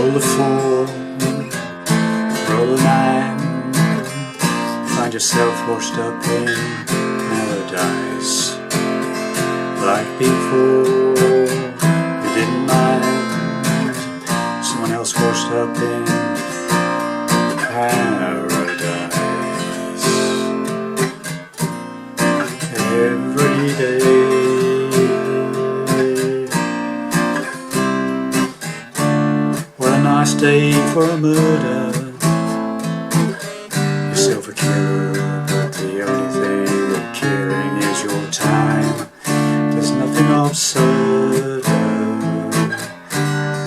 Roll the 4, roll the 9, find yourself washed up in paradise. Like before, you didn't mind someone else washed up in paradise. Every day, what a nice day for a murder. Yourself a killer, but the only thing you're killing is your time. There's nothing absurder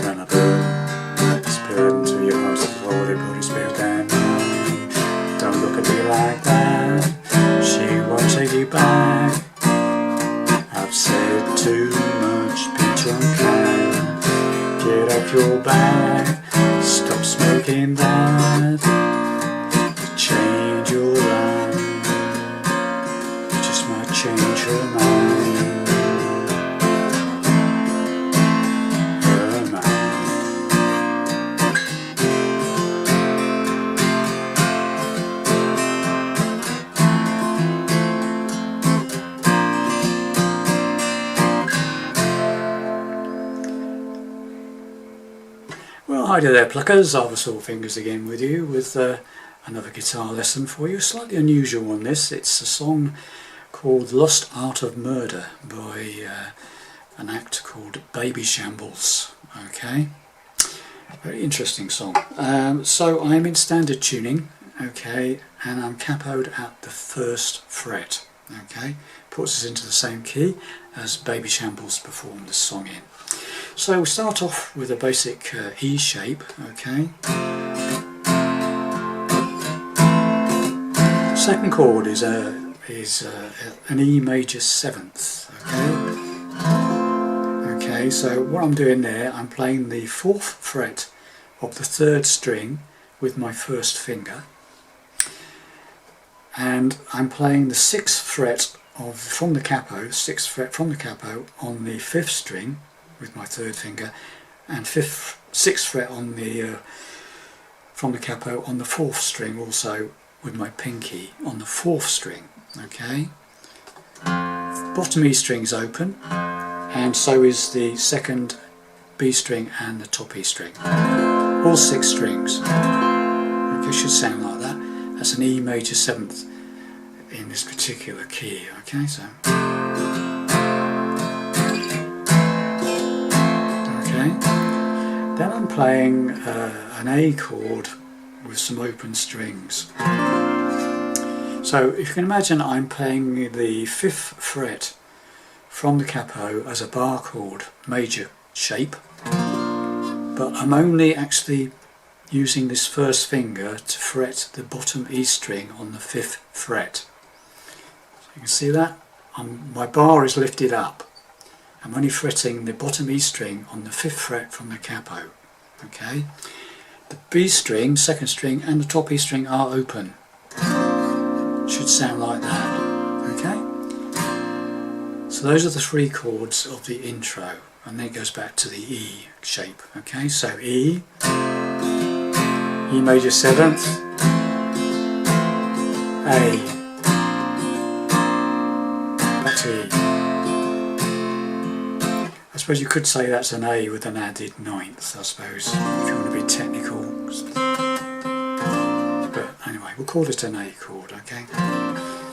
than a burden. It's burden to your heart's holy body, spirit and mind. Don't look at me like that, she won't take you back. I've said too much, Peter and Can. Get off your back, stop smoking that. Change your life, you just might change her mind. Well, hi there pluckers, Arvosaur Fingers again with you with another guitar lesson for you. Slightly unusual one this. It's a song called Lost Art of Murder by an act called Babyshambles. Okay, very interesting song. So I'm in standard tuning, okay, and I'm capoed at the 1st fret. Okay, puts us into the same key as Babyshambles performed the song in. So we start off with a basic E shape, okay. Second chord is an E major 7th, okay. Okay, so what I'm doing there, I'm playing the 4th fret of the 3rd string with my 1st finger, and I'm playing the 6th fret from the capo, 6th fret from the capo on the 5th string with my 3rd finger, and 6th fret on the from the capo on the 4th string, also with my pinky on the 4th string. Okay, bottom E string's open, and so is the 2nd B string and the top E string. All 6 strings. Okay, should sound like that. That's an E major 7th in this particular key. Okay, so. Then I'm playing an A chord with some open strings. So if you can imagine, I'm playing the 5th fret from the capo as a bar chord, major shape, but I'm only actually using this 1st finger to fret the bottom E string on the 5th fret. So you can see that my bar is lifted up. I'm only fretting the bottom E string on the 5th fret from the capo. Okay, the B string, 2nd string, and the top E string are open. Should sound like that. Okay, so those are the 3 chords of the intro, and then it goes back to the E shape. Okay, so E, E major 7th, A, back to E. I suppose you could say that's an A with an added 9th, I suppose, if you want to be technical. But anyway, we'll call it an A chord, okay?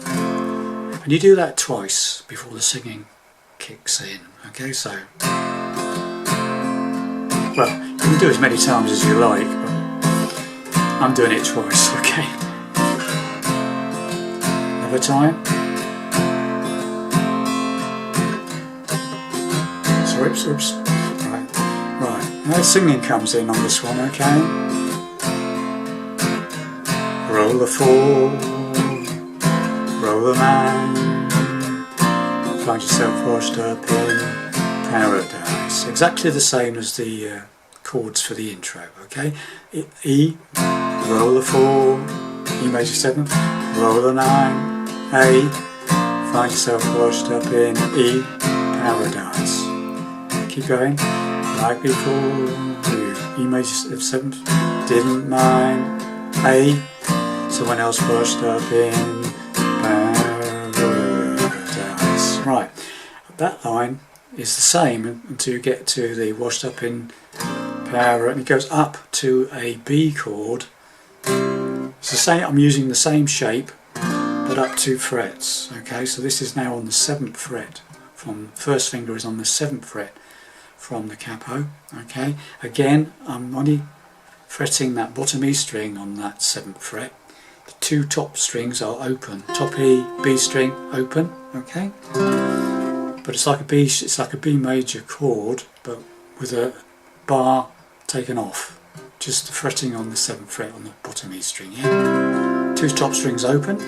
And you do that twice before the singing kicks in, okay? So, well, you can do as many times as you like, but I'm doing it twice, okay? Another time. Oops. Right. Now singing comes in on this one, okay? Roll the 4, roll the 9, find yourself washed up in paradise. Exactly the same as the chords for the intro, okay? E, roll the 4, E major 7th, roll the 9, A, find yourself washed up in E, paradise. Keep going. like before. E major of 7th, didn't mind. A, someone else washed up in paradise. Right, that line is the same until you get to the washed up in paradise, and it goes up to a B chord. It's the same, I'm using the same shape but up 2 frets. Okay, so this is now on the 7th fret. From first finger is on the 7th fret from the capo. Okay, again I'm only fretting that bottom E string on that 7th fret. The 2 top strings are open. Top E, B string, open. Okay, but it's like a B major chord, but with a bar taken off. Just fretting on the 7th fret on the bottom E string. Yeah, 2 top strings open.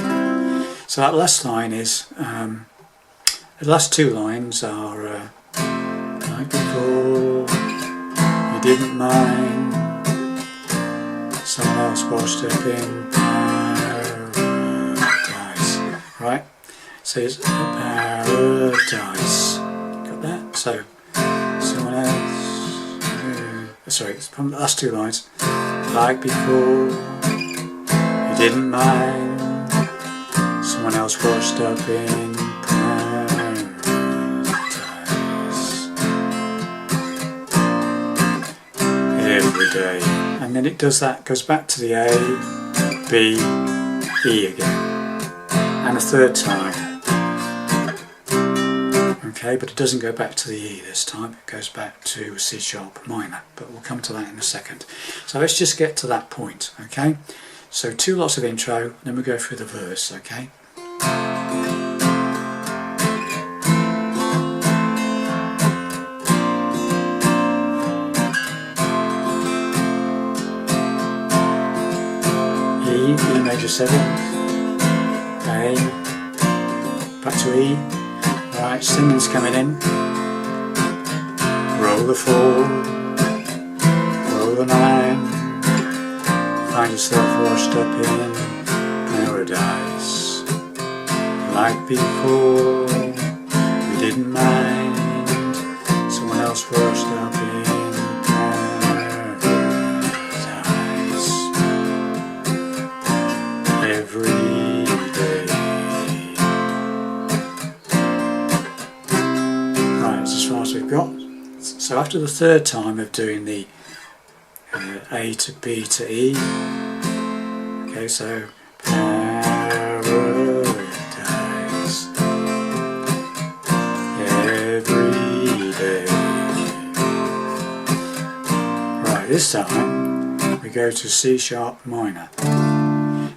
So that last line is the last 2 lines are like before, you didn't mind, someone else washed up in paradise. Right? So it's paradise. Got that? So someone else. Sorry, it's from the last 2 lines. Like before, you didn't mind, someone else washed up in every day. And then it does that, goes back to the A, B, E again, and a 3rd time. Okay, but it doesn't go back to the E this time, it goes back to C sharp minor, but we'll come to that in a second. So let's just get to that point. Okay, so 2 lots of intro, then we go through the verse. Okay. E major 7th, A, back to E. Right, singing's coming in. Roll the 4, roll the 9, find yourself washed up in paradise. Like before, we didn't mind, someone else washed up in every day. Right, that's as far as we've got. So after the 3rd time of doing the A to B to E, okay, so paradise every day. Right, this time we go to C sharp minor.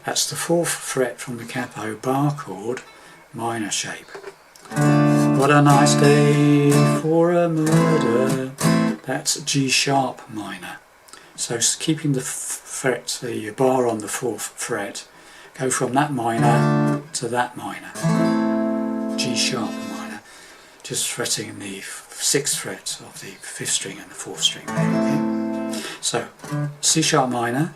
That's the 4th fret from the capo bar chord, minor shape. What a nice day for a murder. That's G sharp minor. So keeping the fret, the bar on the 4th fret, go from that minor to that minor. G sharp minor. Just fretting the 6th fret of the 5th string and the 4th string. Okay? So C sharp minor.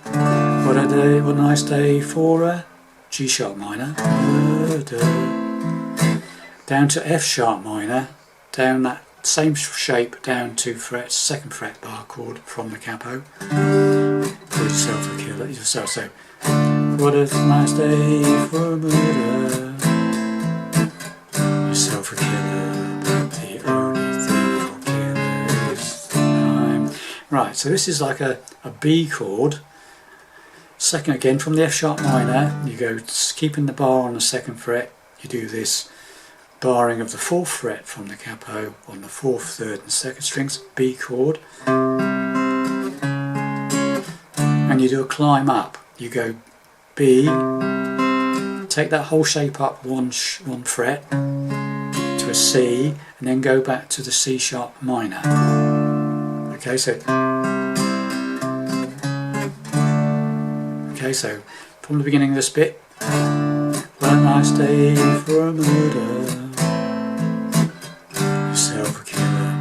What a day, what a nice day for a G sharp minor. Down to F sharp minor, down that same shape, down 2 frets, 2nd fret bar chord from the capo. Call yourself a killer, yourself. So, what a nice day for a murder. Yourself a killer, but the only thing you'll kill is time. Right, so this is like a B chord. 2nd again from the F sharp minor, you go keeping the bar on the 2nd fret, you do this barring of the 4th fret from the capo on the 4th, 3rd and 2nd strings, B chord, and you do a climb up. You go B, take that whole shape up one fret to a C, and then go back to the C sharp minor. Okay, so from the beginning of this bit, what a nice day for a murder. Yourself a killer,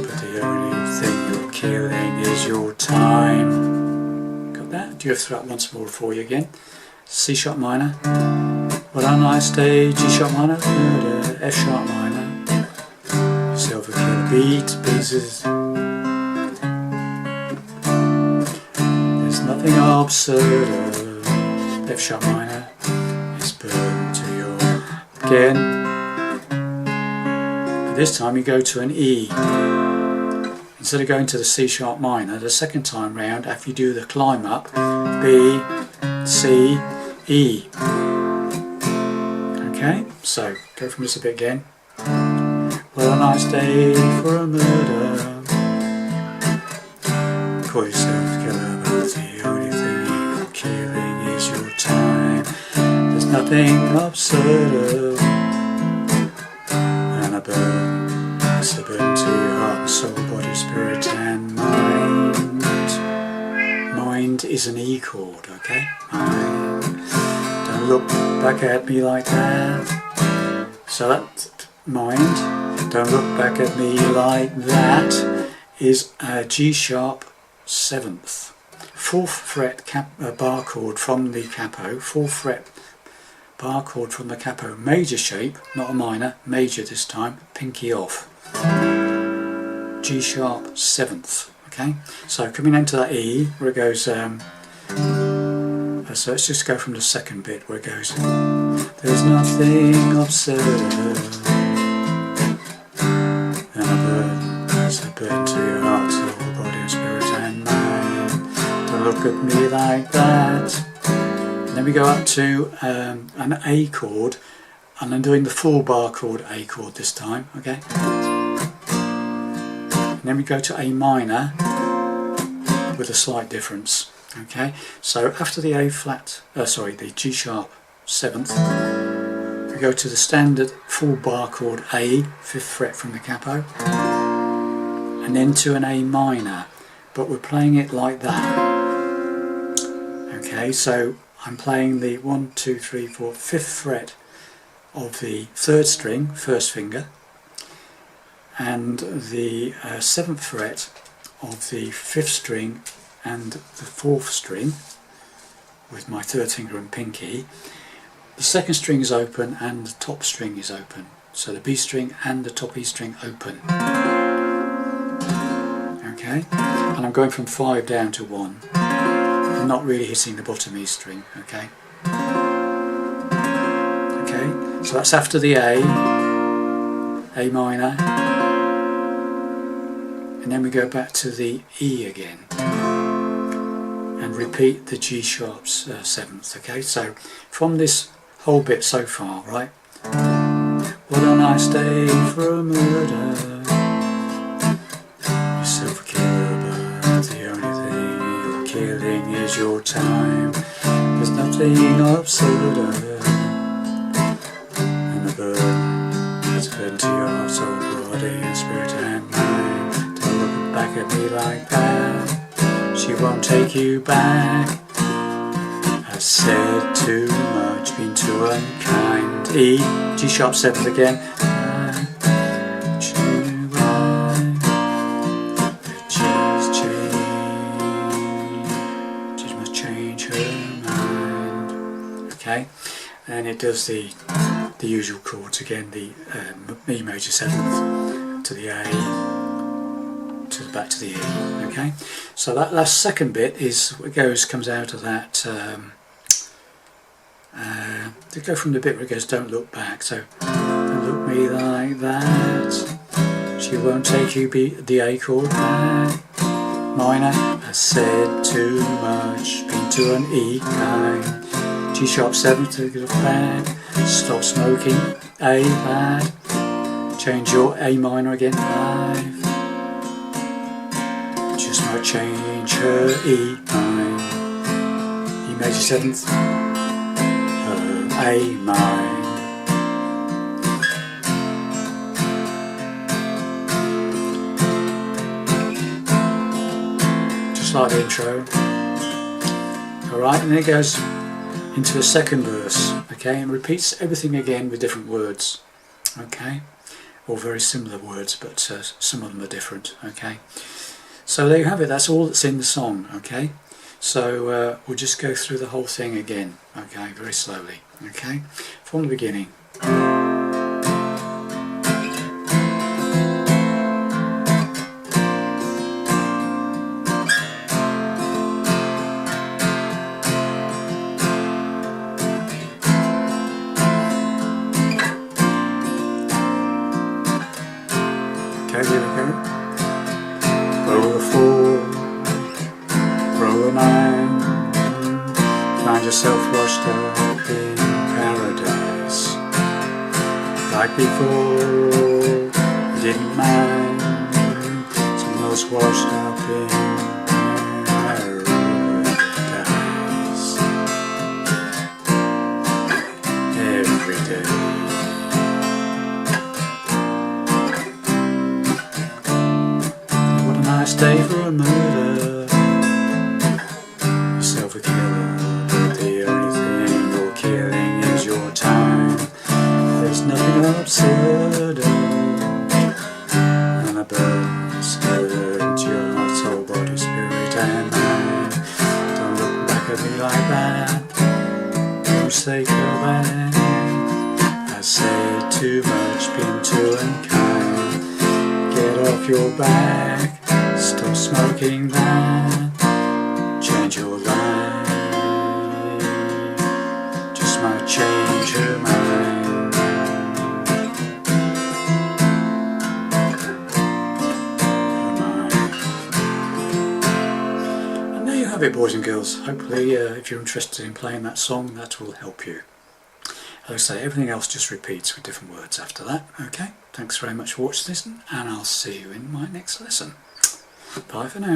but the only thing you're killing is your time. Got that? Do you have to throw that once more for you again? C sharp minor. What a nice day, G sharp minor, murder, F sharp minor. Yourself a killer, B to pieces. nothing absurder. F sharp minor is burdened to your again. But this time you go to an E. Instead of going to the C sharp minor, the second time round, after you do the climb up, B, C, E. Okay, so go from this a bit again. What a nice day for a murder. Call yourself a killer, but the only thing you're killing is your time. There's nothing absurder than a burn. It's a burn to your heart and soul, body, spirit and mind. Mind is an E chord, okay? Mind. Don't look back at me like that. So that mind, don't look back at me like that, is a G sharp 7th. 4th fret bar chord from the capo, 4th fret bar chord from the capo, major shape, not a minor, major this time, pinky off. G sharp 7th, okay? So coming into that E, where it goes, so let's just go from the second bit where it goes, there's nothing absurder than a burden, it's a burden to your heart, soul, body and spirit and mind. Don't look at me like that. And then we go up to an A chord, and I'm doing the full bar chord A chord this time, okay? And then we go to A minor with a slight difference, okay? So after the A flat, the G sharp 7th, we go to the standard full bar chord A, 5th fret from the capo, and then to an A minor, but we're playing it like that. Okay, so I'm playing the 1, 2, 3, 4, 5th fret of the 3rd string, first finger, and the 7th fret of the 5th string and the 4th string with my 3rd finger and pinky. The 2nd string is open and the top string is open. So the B string and the top E string open. Okay, and I'm going from 5 down to 1. I'm not really hitting the bottom E string, okay? Okay, so that's after the A minor, and then we go back to the E again. And repeat the G sharp 7th, okay? So from this whole bit so far, right? What a nice day for a murder. Yourself a killer, but the only thing you're killing is your time. There's nothing absurder than a burden that's burden to your heart, soul, body and spirit and mind. Don't look back at me like that. She won't take you back. I said too much, been too unkind. E, G sharp 7th again. She must change her mind. Okay, and it does the usual chords again. The E major 7th to the A, back to the E. Okay, so that last second bit is what comes out of that. To go from the bit where it goes, don't look back. So don't look me like that. She won't take you. The A chord back. Minor. I said too much. Been to an E kind. G sharp 7th to get back. Stop smoking. A bad. Change your A minor again. 5. Just might change her E minor, E major 7th, her A minor. Just like the intro. Alright, and then it goes into a second verse, okay, and repeats everything again with different words, okay, or very similar words, but some of them are different, okay. So there you have it, that's all that's in the song, okay? So we'll just go through the whole thing again, okay, very slowly, okay? From the beginning. Okay, here we go. Roll the 4, roll the 9, find yourself washed up in paradise. Like before, you didn't mind, someone else washed up in paradise. Every day. What a nice day for a murder. Yourself a killer, but the only thing you're killing is your time. There's nothing absurder than a burn scattered into your heart, soul, body, spirit and mind. Don't look back at me like that, don't say go back. I said too much, been too unkind. Get off your back, stop smoking that, change your life, just might change your mind. And there you have it, boys and girls. Hopefully if you're interested in playing that song, that will help you. As I say, everything else just repeats with different words after that. Okay, thanks very much for watching this, and I'll see you in my next lesson. Bye for now.